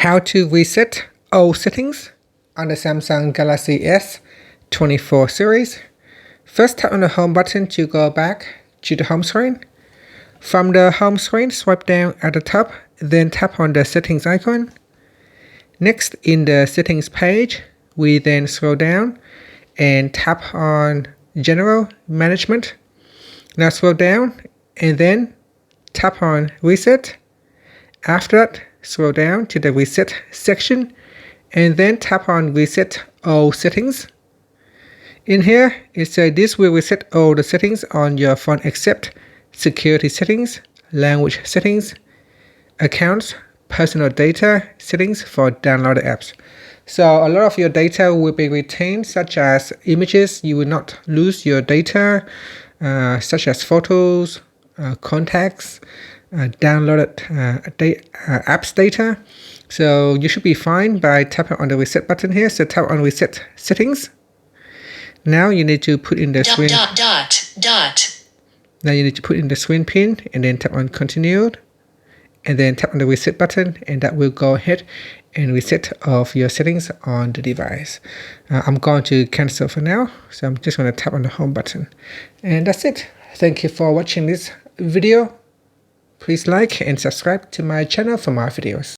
How to reset old settings on the Samsung Galaxy S24 series. First, tap on the home button to go back to the home screen. From the home screen, swipe down at the top, then tap on the settings icon. Next, in the settings page, we then scroll down and tap on General Management. Now scroll down and then tap on Reset. After that, scroll down to the Reset section and then tap on Reset All Settings. In here, it says this will reset all the settings on your phone except security settings, language settings, accounts, personal data settings for downloaded apps. So a lot of your data will be retained, such as images. You will not lose your data, such as photos, contacts, downloaded apps data. So you should be fine by tapping on the reset button here. So tap on reset settings. Now you need to put in the screen. Now you need to put in the screen pin and then tap on continued. And then tap on the reset button, and that will go ahead and reset all of your settings on the device. I'm going to cancel for now, so I'm just going to tap on the home button. And that's it. Thank you for watching this video. Please like and subscribe to my channel for more videos.